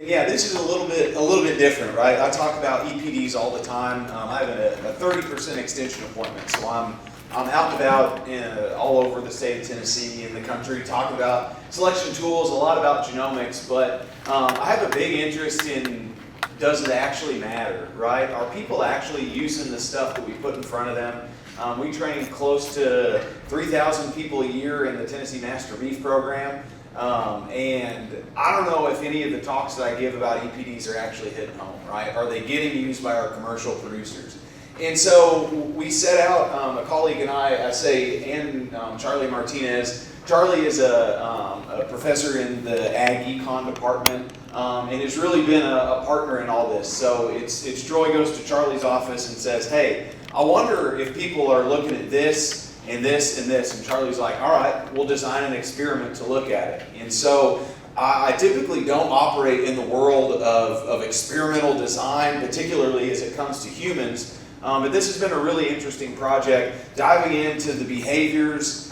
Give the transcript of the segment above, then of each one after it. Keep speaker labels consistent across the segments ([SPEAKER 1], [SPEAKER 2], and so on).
[SPEAKER 1] Yeah, this is a little bit different, right? I talk about EPDs all the time. I have a 30% extension appointment, so I'm out and about all over the state of Tennessee and the country talking about selection tools, a lot about genomics, but I have a big interest in, does it actually matter, right? Are people actually using the stuff that we put in front of them? We train close to 3,000 people a year in the Tennessee Master Beef program. And I don't know if any of the talks that I give about EPDs are actually hitting home, right? Are they getting used by our commercial producers? And so we set out, a colleague and I and Charlie Martinez. Charlie is a professor in the Ag Econ department and has really been a partner in all this. So it's Troy goes to Charlie's office and says, hey, I wonder if people are looking at this and this and this, and Charlie's like, all right, we'll design an experiment to look at it. And so I typically don't operate in the world of experimental design, particularly as it comes to humans, but this has been a really interesting project, diving into the behaviors,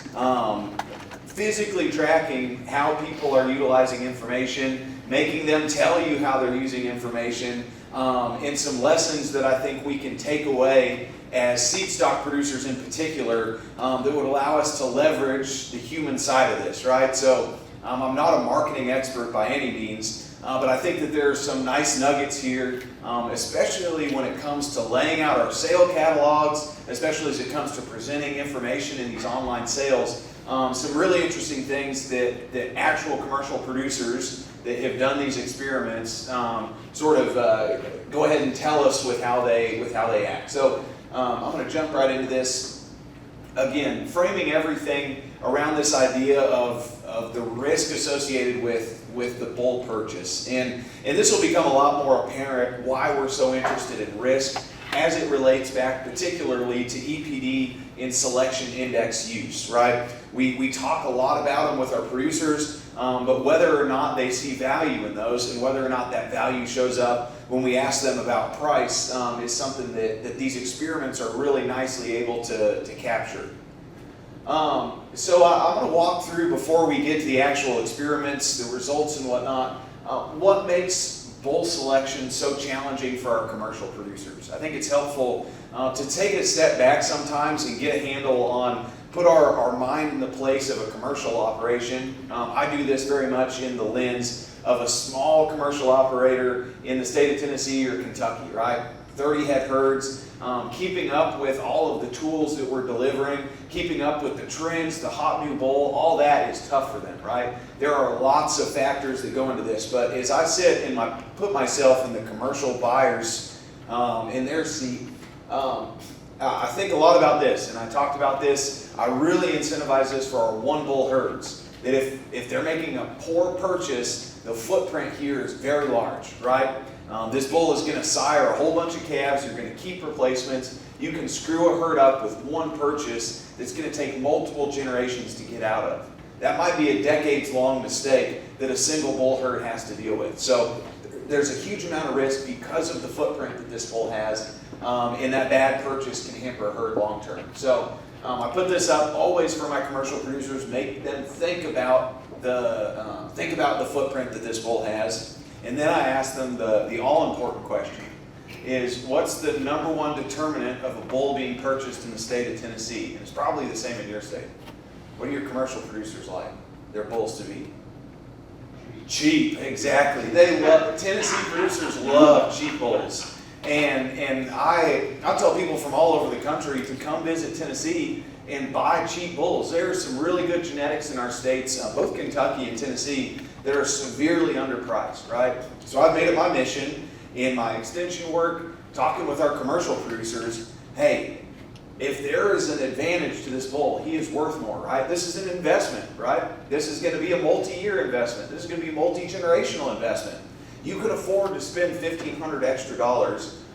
[SPEAKER 1] physically tracking how people are utilizing information, making them tell you how they're using information, and some lessons that I think we can take away as seed stock producers in particular, that would allow us to leverage the human side of this, right? So I'm not a marketing expert by any means, but I think that there's some nice nuggets here, especially when it comes to laying out our sale catalogs, especially as it comes to presenting information in these online sales. Some really interesting things that actual commercial producers that have done these experiments sort of go ahead and tell us with how they act. So I'm going to jump right into this. Again, framing everything around this idea of the risk associated with the bull purchase. And this will become a lot more apparent why we're so interested in risk as it relates back particularly to EPD in selection index use, right? We talk a lot about them with our producers, but whether or not they see value in those and whether or not that value shows up when we ask them about price is something that these experiments are really nicely able to capture. So I'm going to walk through, before we get to the actual experiments, the results and whatnot, what makes bull selection so challenging for our commercial producers. I think it's helpful to take a step back sometimes and get a handle on, put our mind in the place of a commercial operation. I do this very much in the lens of a small commercial operator in the state of Tennessee or Kentucky, right? 30 head herds, keeping up with all of the tools that we're delivering, keeping up with the trends, the hot new bull, all that is tough for them, right? There are lots of factors that go into this, but as I sit and put myself in the commercial buyers in their seat, I think a lot about this, and I talked about this. I really incentivize this for our one bull herds, that if they're making a poor purchase, the footprint here is very large, right? This bull is going to sire a whole bunch of calves. You're going to keep replacements. You can screw a herd up with one purchase that's going to take multiple generations to get out of. That might be a decades-long mistake that a single bull herd has to deal with. So there's a huge amount of risk because of the footprint that this bull has, and that bad purchase can hamper a herd long-term. So I put this up always for my commercial producers, make them think about the footprint that this bull has. And then I ask them the all-important question is, what's the number one determinant of a bull being purchased in the state of Tennessee? And it's probably the same in your state. What are your commercial producers like? Their bulls to be cheap, exactly. Tennessee producers love cheap bulls. And I tell people from all over the country to come visit Tennessee and buy cheap bulls. There are some really good genetics in our states, both Kentucky and Tennessee, that are severely underpriced, right? So I've made it my mission in my extension work, talking with our commercial producers, hey, if there is an advantage to this bull, he is worth more, right? This is an investment, right? This is going to be a multi-year investment. This is going to be a multi-generational investment. You can afford to spend $1,500 extra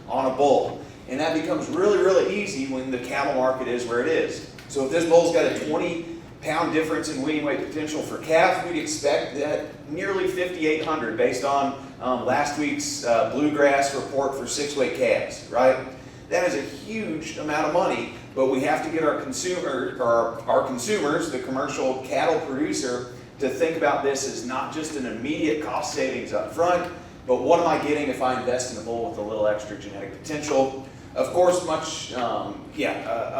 [SPEAKER 1] on a bull, and that becomes really, really easy when the cattle market is where it is. So if this bull's got a 20-pound difference in weaning weight potential for calf, we'd expect that nearly 5,800 based on last week's bluegrass report for 6-weight calves, right? That is a huge amount of money, but we have to get our consumers, the commercial cattle producer, to think about this as not just an immediate cost savings up front, But what am I getting if I invest in a bull with a little extra genetic potential? Of course, a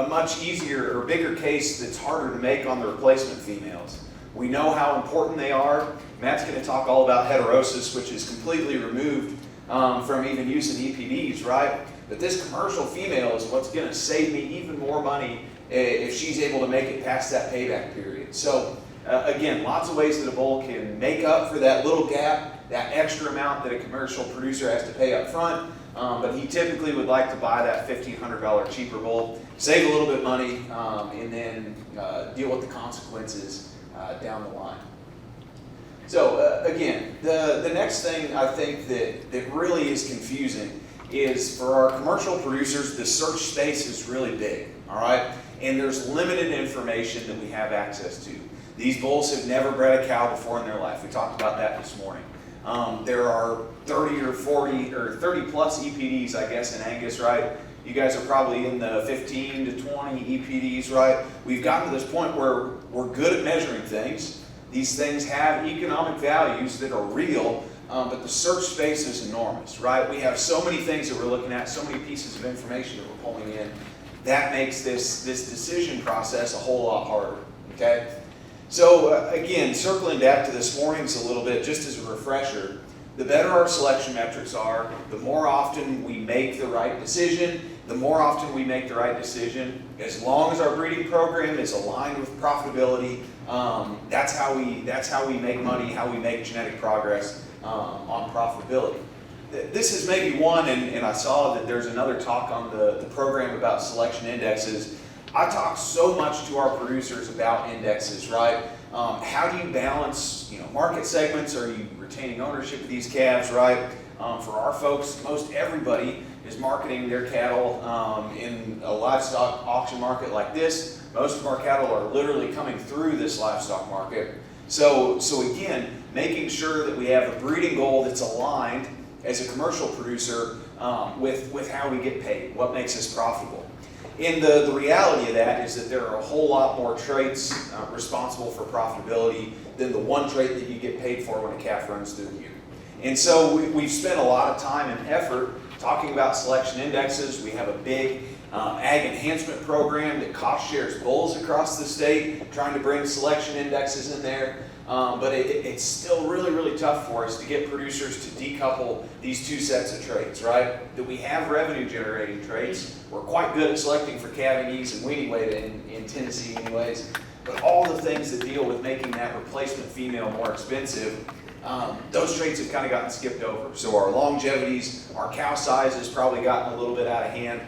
[SPEAKER 1] much easier or bigger case that's harder to make on the replacement females. We know how important they are. Matt's going to talk all about heterosis, which is completely removed from even using EPDs, right? But this commercial female is what's going to save me even more money if she's able to make it past that payback period. So again, lots of ways that a bull can make up for that little gap, that extra amount that a commercial producer has to pay up front. But he typically would like to buy that $1,500 cheaper bull, save a little bit of money, and then deal with the consequences down the line. So again, the next thing I think that really is confusing is for our commercial producers, the search space is really big, all right? And there's limited information that we have access to. These bulls have never bred a cow before in their life. We talked about that this morning. There are 30 or 40 or 30 plus EPDs, I guess, in Angus, right? You guys are probably in the 15 to 20 EPDs, right? We've gotten to this point where we're good at measuring things. These things have economic values that are real, but the search space is enormous, right? We have so many things that we're looking at, so many pieces of information that we're pulling in. That makes this decision process a whole lot harder, okay? So again, circling back to this morning's a little bit, just as a refresher, the better our selection metrics are, the more often we make the right decision, as long as our breeding program is aligned with profitability, that's how we make money, how we make genetic progress on profitability. This is maybe one, and I saw that there's another talk on the program about selection indexes. I talk so much to our producers about indexes, right? How do you balance, market segments? Are you retaining ownership of these calves, right? For our folks, most everybody is marketing their cattle in a livestock auction market like this. Most of our cattle are literally coming through this livestock market. So again, making sure that we have a breeding goal that's aligned as a commercial producer with how we get paid, what makes us profitable. And the reality of that is that there are a whole lot more traits responsible for profitability than the one trait that you get paid for when a calf runs through you. And so we've spent a lot of time and effort talking about selection indexes. We have a big ag enhancement program that cost shares bulls across the state, trying to bring selection indexes in there. But it's still really, really tough for us to get producers to decouple these two sets of traits, right? That we have revenue generating traits. We're quite good at selecting for calving ease and weaning weight in Tennessee anyways. But all the things that deal with making that replacement female more expensive, those traits have kind of gotten skipped over. So our longevities, our cow size has probably gotten a little bit out of hand.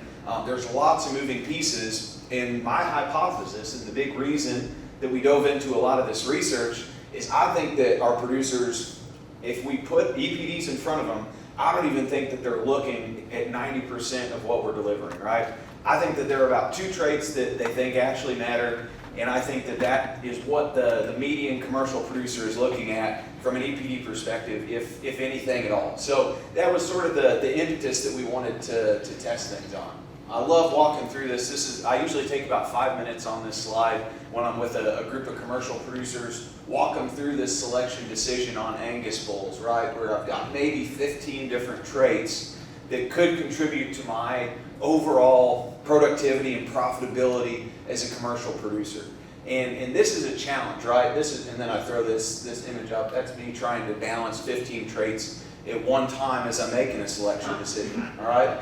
[SPEAKER 1] There's lots of moving pieces, and my hypothesis, and the big reason that we dove into a lot of this research, is I think that our producers, if we put EPDs in front of them, I don't even think that they're looking at 90% of what we're delivering, right? I think that there are about two traits that they think actually matter, and I think that that is what the median commercial producer is looking at from an EPD perspective, if anything at all. So that was sort of the impetus that we wanted to test things on. I love walking through this. I usually take about 5 minutes on this slide when I'm with a group of commercial producers, walk them through this selection decision on Angus bulls, right? Where I've got maybe 15 different traits that could contribute to my overall productivity and profitability as a commercial producer. And this is a challenge, right? And then I throw this image up. That's me trying to balance 15 traits at one time as I'm making a selection decision, all right?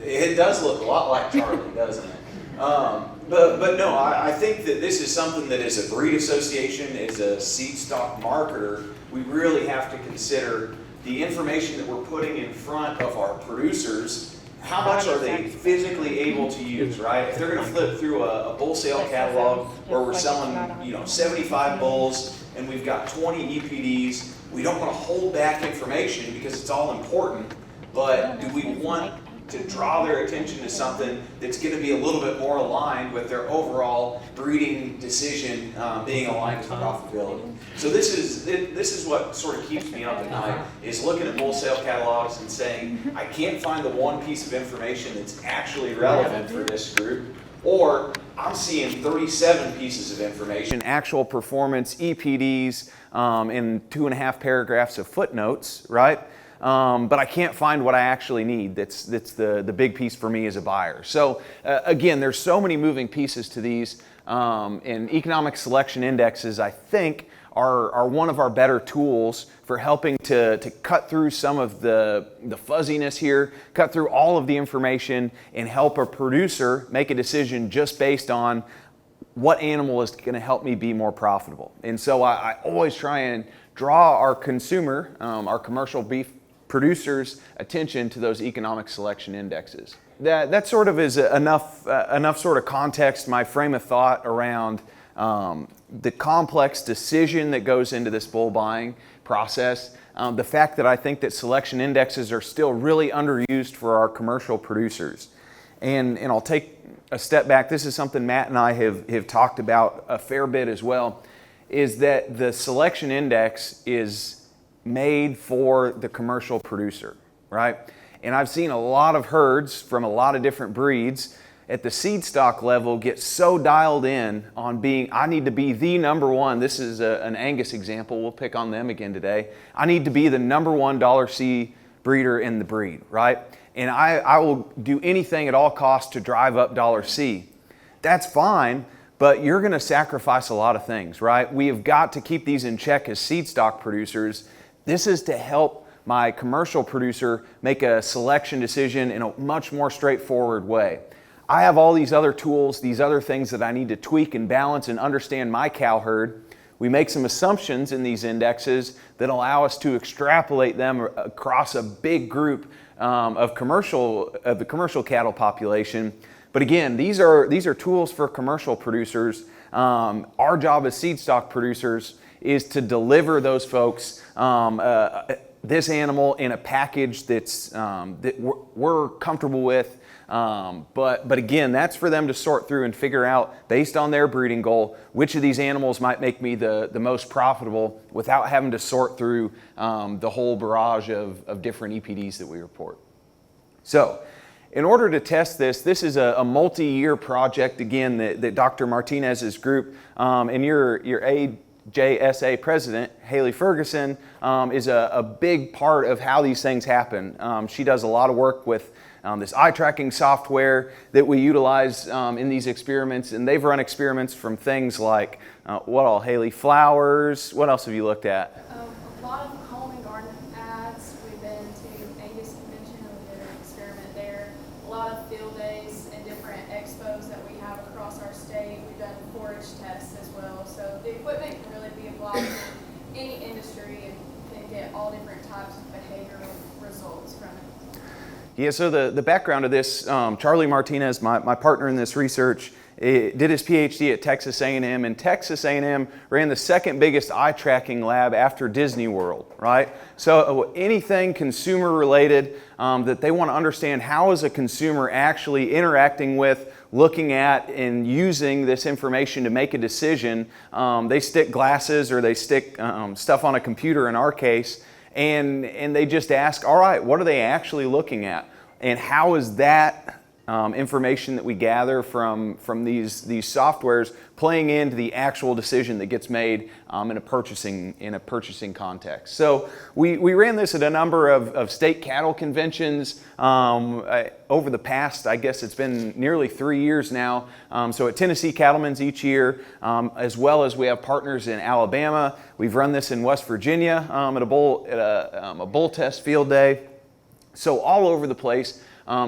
[SPEAKER 1] It does look a lot like Charlie, doesn't it? But no, I think that this is something that as a breed association, as a seed stock marketer, we really have to consider the information that we're putting in front of our producers. How much are they physically able to use, right? If they're going to flip through a bull sale catalog where we're selling, 75 bulls and we've got 20 EPDs, we don't want to hold back information because it's all important, but do we want to draw their attention to something that's going to be a little bit more aligned with their overall breeding decision being aligned with profitability? So this is what sort of keeps me up at night, is looking at bull sale catalogs and saying, I can't find the one piece of information that's actually relevant for this group, or I'm seeing 37 pieces of information, actual performance, EPDs, and 2.5 paragraphs of footnotes, right?
[SPEAKER 2] but I can't find what I actually need. That's the big piece for me as a buyer. So again, there's so many moving pieces to these, and economic selection indexes, I think, are one of our better tools for helping to cut through some of the fuzziness here, cut through all of the information, and help a producer make a decision just based on what animal is going to help me be more profitable. And so I always try and draw our consumer, our commercial beef producers' attention to those economic selection indexes. That sort of is enough sort of context, my frame of thought around the complex decision that goes into this bull buying process. The fact that I think that selection indexes are still really underused for our commercial producers. And I'll take a step back. This is something Matt and I have talked about a fair bit as well, is that the selection index is made for the commercial producer, right? And I've seen a lot of herds from a lot of different breeds at the seed stock level get so dialed in on being, I need to be the number one. This is an Angus example. We'll pick on them again today. I need to be the number one $C breeder in the breed, right? And I will do anything at all costs to drive up $C. That's fine, but you're going to sacrifice a lot of things, right? We have got to keep these in check as seed stock producers. This is to help my commercial producer make a selection decision in a much more straightforward way. I have all these other tools, these other things that I need to tweak and balance and understand my cow herd. We make some assumptions in these indexes that allow us to extrapolate them across a big group of the commercial cattle population. But again, these are tools for commercial producers. Our job as seed stock producers is to deliver those folks this animal in a package that we're comfortable with. But again, that's for them to sort through and figure out, based on their breeding goal, which of these animals might make me the most profitable without having to sort through the whole barrage of different EPDs that we report. So in order to test this is a multi-year project, again, that Dr. Martinez's group and your AJSA president, Haley Ferguson, is a big part of how these things happen. She does a lot of work with this eye tracking software that we utilize in these experiments, and they've run experiments from things like, what all, Haley, flowers, what else have you looked at?
[SPEAKER 3] A lot of home and garden ads. We've been to Angus Convention and we did an experiment there. A lot of field days and different expos that we have across our state. We've done forage tests as well. So the equipment can really be applied to any industry and can get all different types of behavioral results from it.
[SPEAKER 2] Yeah, so the background of this, Charlie Martinez, my partner in this research, did his PhD at Texas A&M, and Texas A&M ran the second biggest eye tracking lab after Disney World, right? So anything consumer related that they want to understand, how is a consumer actually interacting with, looking at, and using this information to make a decision. They stick glasses or they stick stuff on a computer in our case, and they just ask, all right, what are they actually looking at? And how is that information that we gather from these softwares playing into the actual decision that gets made in a purchasing context? So we ran this at a number of state cattle conventions over the past, I guess it's been nearly 3 years now. So at Tennessee Cattlemen's each year, as well as we have partners in Alabama. We've run this in West Virginia at a bull test field day. So all over the place,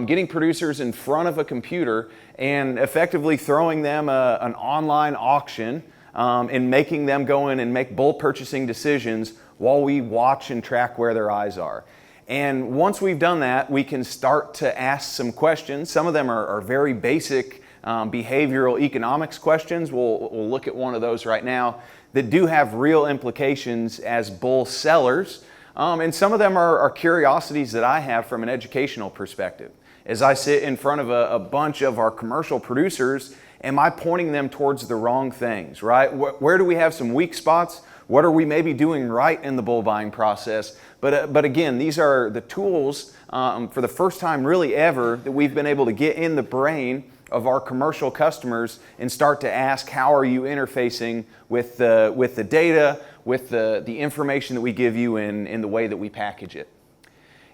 [SPEAKER 2] getting producers in front of a computer and effectively throwing them an online auction and making them go in and make bull purchasing decisions while we watch and track where their eyes are. And once we've done that, we can start to ask some questions. Some of them are very basic behavioral economics questions. We'll look at one of those right now that do have real implications as bull sellers. And some of them are curiosities that I have from an educational perspective. As I sit in front of a bunch of our commercial producers, am I pointing them towards the wrong things, right? Where do we have some weak spots? What are we maybe doing right in the bull buying process? But again, these are the tools for the first time really ever that we've been able to get in the brain of our commercial customers and start to ask, how are you interfacing with the data, with the information that we give you in the way that we package it.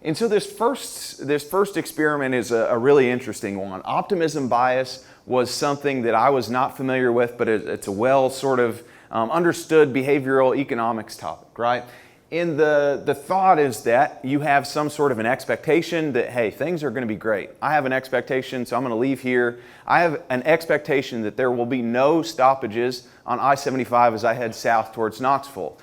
[SPEAKER 2] And so this first experiment is a really interesting one. Optimism bias was something that I was not familiar with, but it's a well sort of understood behavioral economics topic, right? And the thought is that you have some sort of an expectation that, hey, things are going to be great. I have an expectation, so I'm going to leave here. I have an expectation that there will be no stoppages on I-75 as I head south towards Knoxville.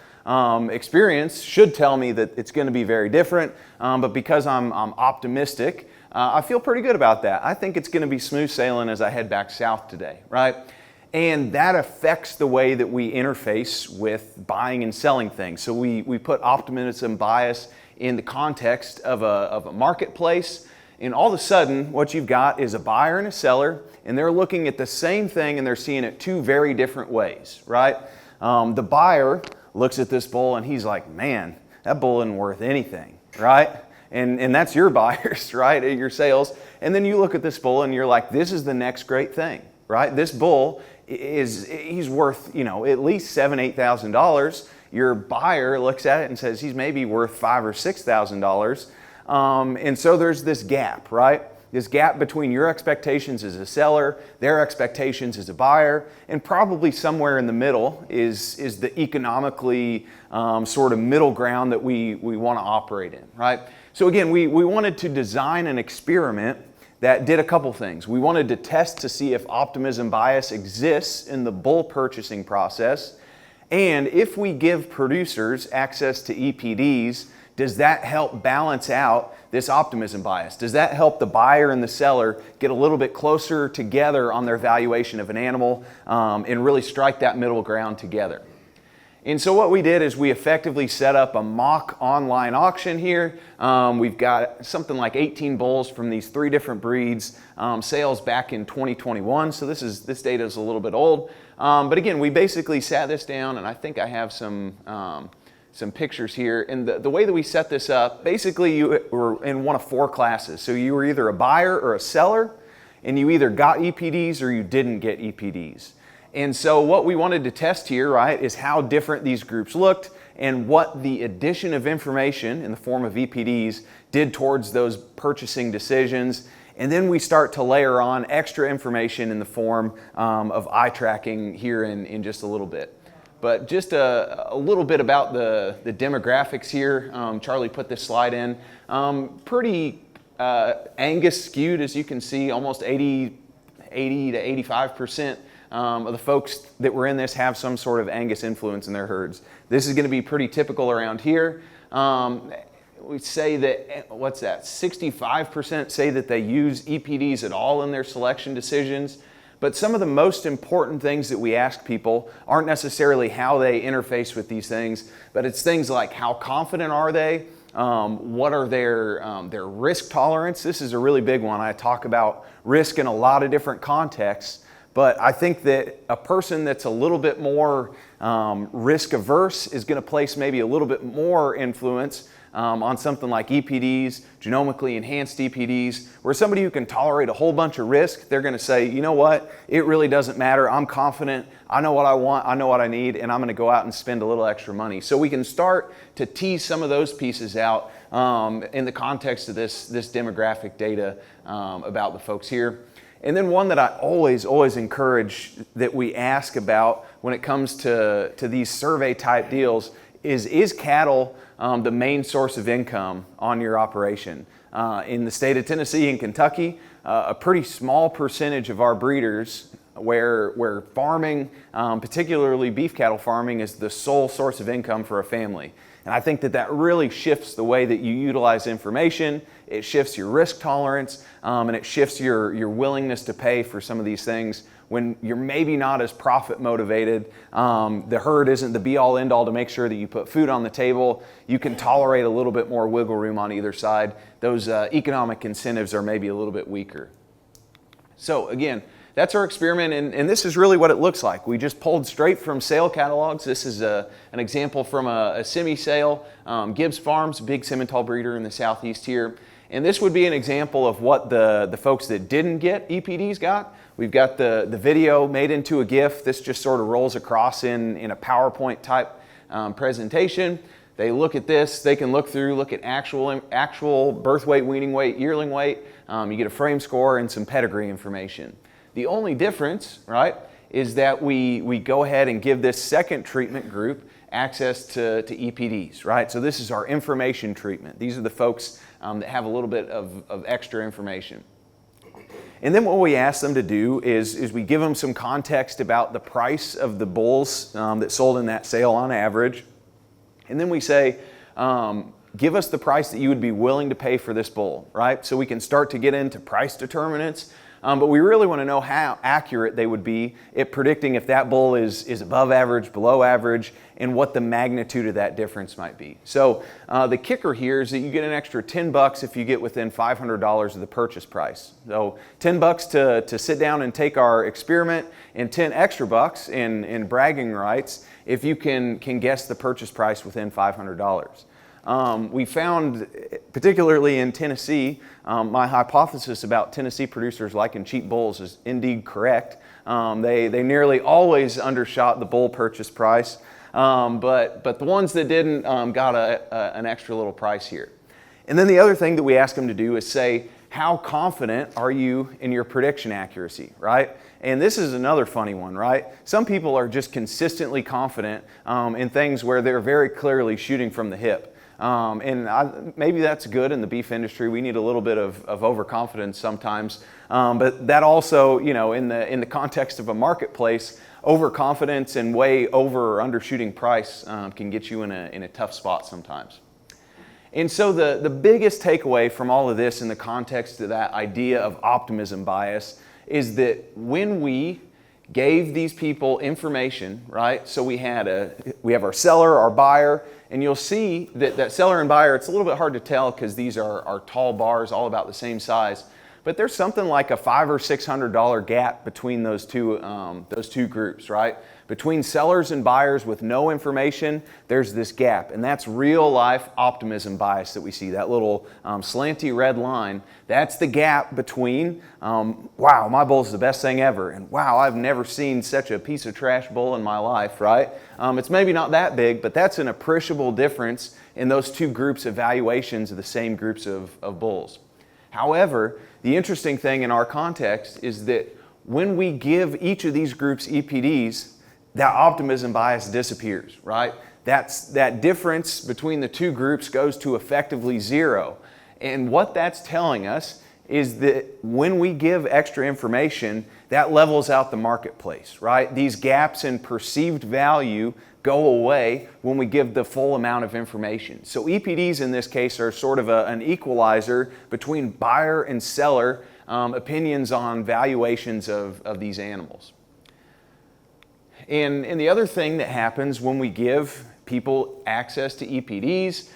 [SPEAKER 2] Experience should tell me that it's going to be very different, but because I'm optimistic, I feel pretty good about that. I think it's going to be smooth sailing as I head back south today, right? And that affects the way that we interface with buying and selling things. So we put optimism bias in the context of a marketplace, and all of a sudden what you've got is a buyer and a seller, and they're looking at the same thing and they're seeing it two very different ways, right? The buyer looks at this bull and he's like, man, that bull isn't worth anything, right? And that's your buyers, right? Your sales. And then you look at this bull and you're like, this is the next great thing, right? This bull he's worth, at least $7,000, $8,000. Your buyer looks at it and says he's maybe worth $5,000 or $6,000. And so there's this gap, right? This gap between your expectations as a seller, their expectations as a buyer, and probably somewhere in the middle is the economically sort of middle ground that we want to operate in, right? So again, we wanted to design an experiment that did a couple things. We wanted to test to see if optimism bias exists in the bull purchasing process, and if we give producers access to EPDs, does that help balance out this optimism bias? Does that help the buyer and the seller get a little bit closer together on their valuation of an animal and really strike that middle ground together? And so what we did is we effectively set up a mock online auction here. We've got something like 18 bulls from these 3 different breeds, sales back in 2021. So this data is a little bit old. But again, we basically sat this down, and I think I have some pictures here. And the way that we set this up, basically you were in one of 4 classes. So you were either a buyer or a seller, and you either got EPDs or you didn't get EPDs. And so what we wanted to test here, right, is how different these groups looked and what the addition of information in the form of EPDs did towards those purchasing decisions. And then we start to layer on extra information in the form of eye tracking here in just a little bit. But just a little bit about the demographics here. Charlie put this slide in. Pretty Angus skewed, as you can see, almost 80 to 85% of the folks that were in this have some sort of Angus influence in their herds. This is going to be pretty typical around here. We say that, 65% say that they use EPDs at all in their selection decisions. But some of the most important things that we ask people aren't necessarily how they interface with these things, but it's things like how confident are they? What are their risk tolerance? This is a really big one. I talk about risk in a lot of different contexts. But I think that a person that's a little bit more risk averse is going to place maybe a little bit more influence on something like EPDs, genomically enhanced EPDs, where somebody who can tolerate a whole bunch of risk, they're going to say, you know what, it really doesn't matter. I'm confident. I know what I want. I know what I need, and I'm going to go out and spend a little extra money. So we can start to tease some of those pieces out in the context of this demographic data about the folks here. And then one that I always encourage that we ask about when it comes to these survey type deals is cattle the main source of income on your operation? In the state of Tennessee and Kentucky, a pretty small percentage of our breeders where farming, particularly beef cattle farming, is the sole source of income for a family. And I think that really shifts the way that you utilize information, it shifts your risk tolerance, and it shifts your willingness to pay for some of these things when you're maybe not as profit motivated. The herd isn't the be-all end-all to make sure that you put food on the table. You can tolerate a little bit more wiggle room on either side. Those economic incentives are maybe a little bit weaker. So again, that's our experiment, and this is really what it looks like. We just pulled straight from sale catalogs. This is an example from a semi-sale. Gibbs Farms, big Simmental breeder in the southeast here. And this would be an example of what the folks that didn't get EPDs got. We've got the video made into a GIF. This just sort of rolls across in a PowerPoint type presentation. They look at this, they can look at actual birth weight, weaning weight, yearling weight. You get a frame score and some pedigree information. The only difference, right, is that we go ahead and give this second treatment group access to EPDs, right? So this is our information treatment. These are the folks that have a little bit of extra information. And then what we ask them to do is we give them some context about the price of the bulls that sold in that sale on average. And then we say, give us the price that you would be willing to pay for this bull, right? So we can start to get into price determinants, but we really want to know how accurate they would be at predicting if that bull is above average, below average, and what the magnitude of that difference might be. So the kicker here is that you get an extra $10 if you get within $500 of the purchase price. So $10 to sit down and take our experiment, and 10 extra bucks in bragging rights if you can guess the purchase price within $500. We found, particularly in Tennessee, my hypothesis about Tennessee producers liking cheap bulls is indeed correct. They nearly always undershot the bull purchase price, but the ones that didn't got an extra little price here. And then the other thing that we ask them to do is say, how confident are you in your prediction accuracy, right? And this is another funny one, right? Some people are just consistently confident in things where they're very clearly shooting from the hip. Maybe that's good in the beef industry. We need a little bit of overconfidence sometimes. But that also, in the context of a marketplace, overconfidence and way over or undershooting price can get you in a tough spot sometimes. And so the biggest takeaway from all of this in the context of that idea of optimism bias is that when we gave these people information, right? So we have our seller, our buyer, and you'll see that seller and buyer, it's a little bit hard to tell because these are tall bars all about the same size. But there's something like a $500 or $600 gap between those two groups, right? Between sellers and buyers with no information, there's this gap. And that's real life optimism bias that we see, that little slanty red line. That's the gap between, wow, my bull's the best thing ever, and wow, I've never seen such a piece of trash bull in my life, right? It's maybe not that big, but that's an appreciable difference in those two groups' evaluations of the same groups of bulls. However, the interesting thing in our context is that when we give each of these groups EPDs, that optimism bias disappears, right? That difference between the two groups goes to effectively zero. And what that's telling us is that when we give extra information, that levels out the marketplace, right? These gaps in perceived value go away when we give the full amount of information. So EPDs in this case are sort of an equalizer between buyer and seller opinions on valuations of these animals. And the other thing that happens when we give people access to EPDs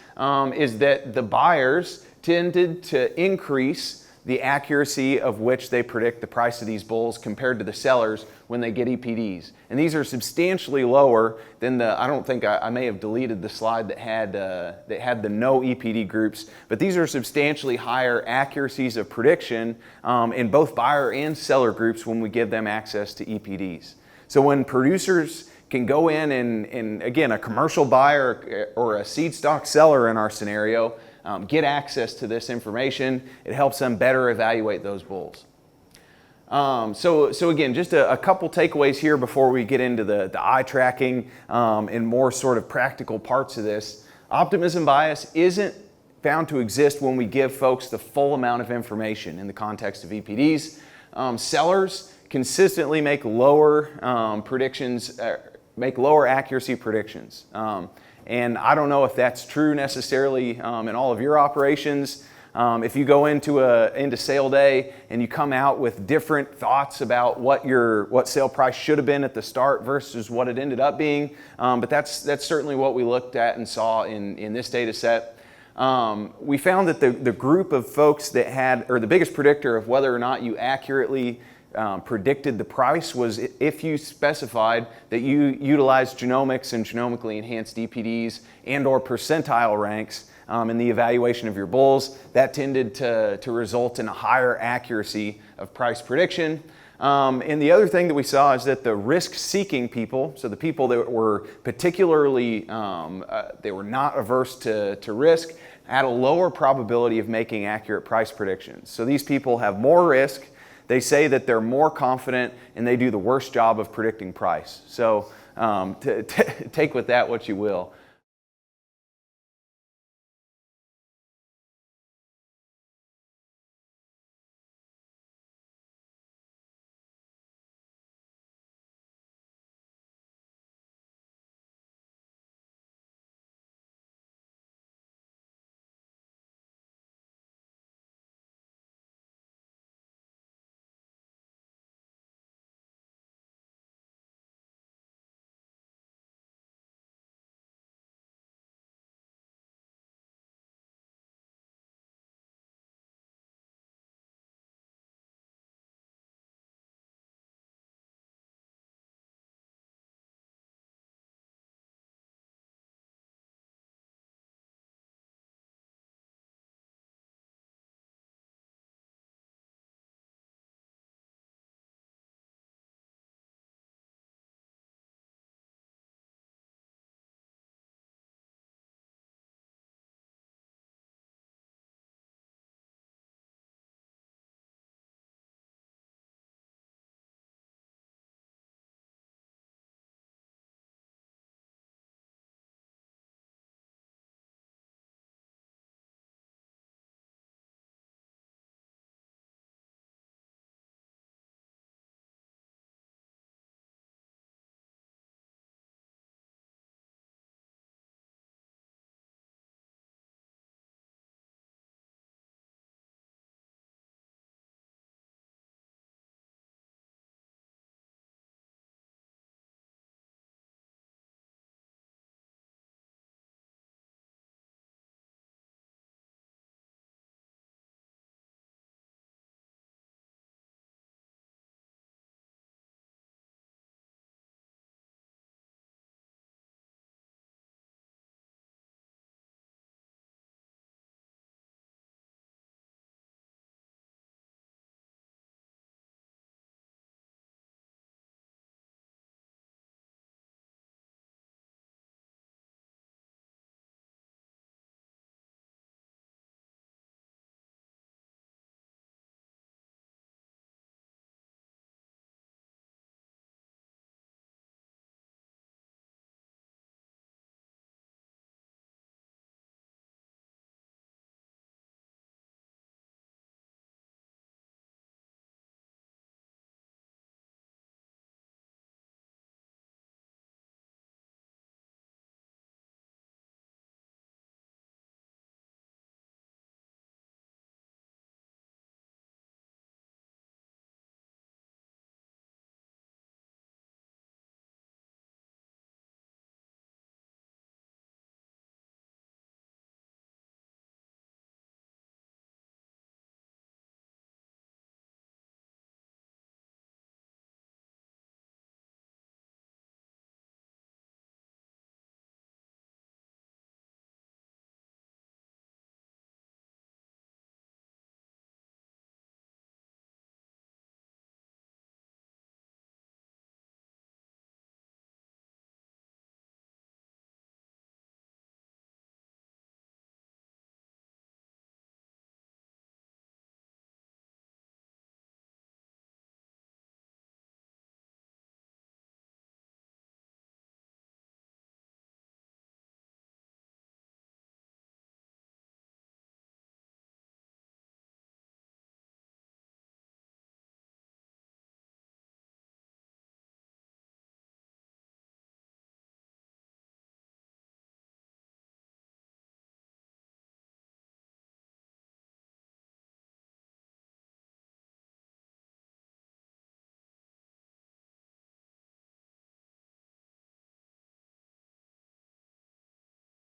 [SPEAKER 2] is that the buyers tended to increase the accuracy of which they predict the price of these bulls compared to the sellers when they get EPDs. And these are substantially lower than I don't think I may have deleted the slide that had the no EPD groups, but these are substantially higher accuracies of prediction in both buyer and seller groups when we give them access to EPDs. So when producers can go in and again, a commercial buyer or a seed stock seller in our scenario, get access to this information, it helps them better evaluate those bulls. So again, just a couple takeaways here before we get into the eye tracking and more sort of practical parts of this. Optimism bias isn't found to exist when we give folks the full amount of information in the context of EPDs. Sellers consistently make lower accuracy predictions. And I don't know if that's true necessarily in all of your operations. If you go into sale day and you come out with different thoughts about what sale price should have been at the start versus what it ended up being, but that's certainly what we looked at and saw in this data set. We found that the group of folks that had, or the biggest predictor of whether or not you accurately predicted the price was if you specified that you utilized genomics and genomically enhanced EPDs and or percentile ranks in the evaluation of your bulls. That tended to result in a higher accuracy of price prediction. And the other thing that we saw is that the risk-seeking people, so the people that were particularly, they were not averse to risk, had a lower probability of making accurate price predictions. So these people have more risk, they say that they're more confident, and they do the worst job of predicting price. So take with that what you will.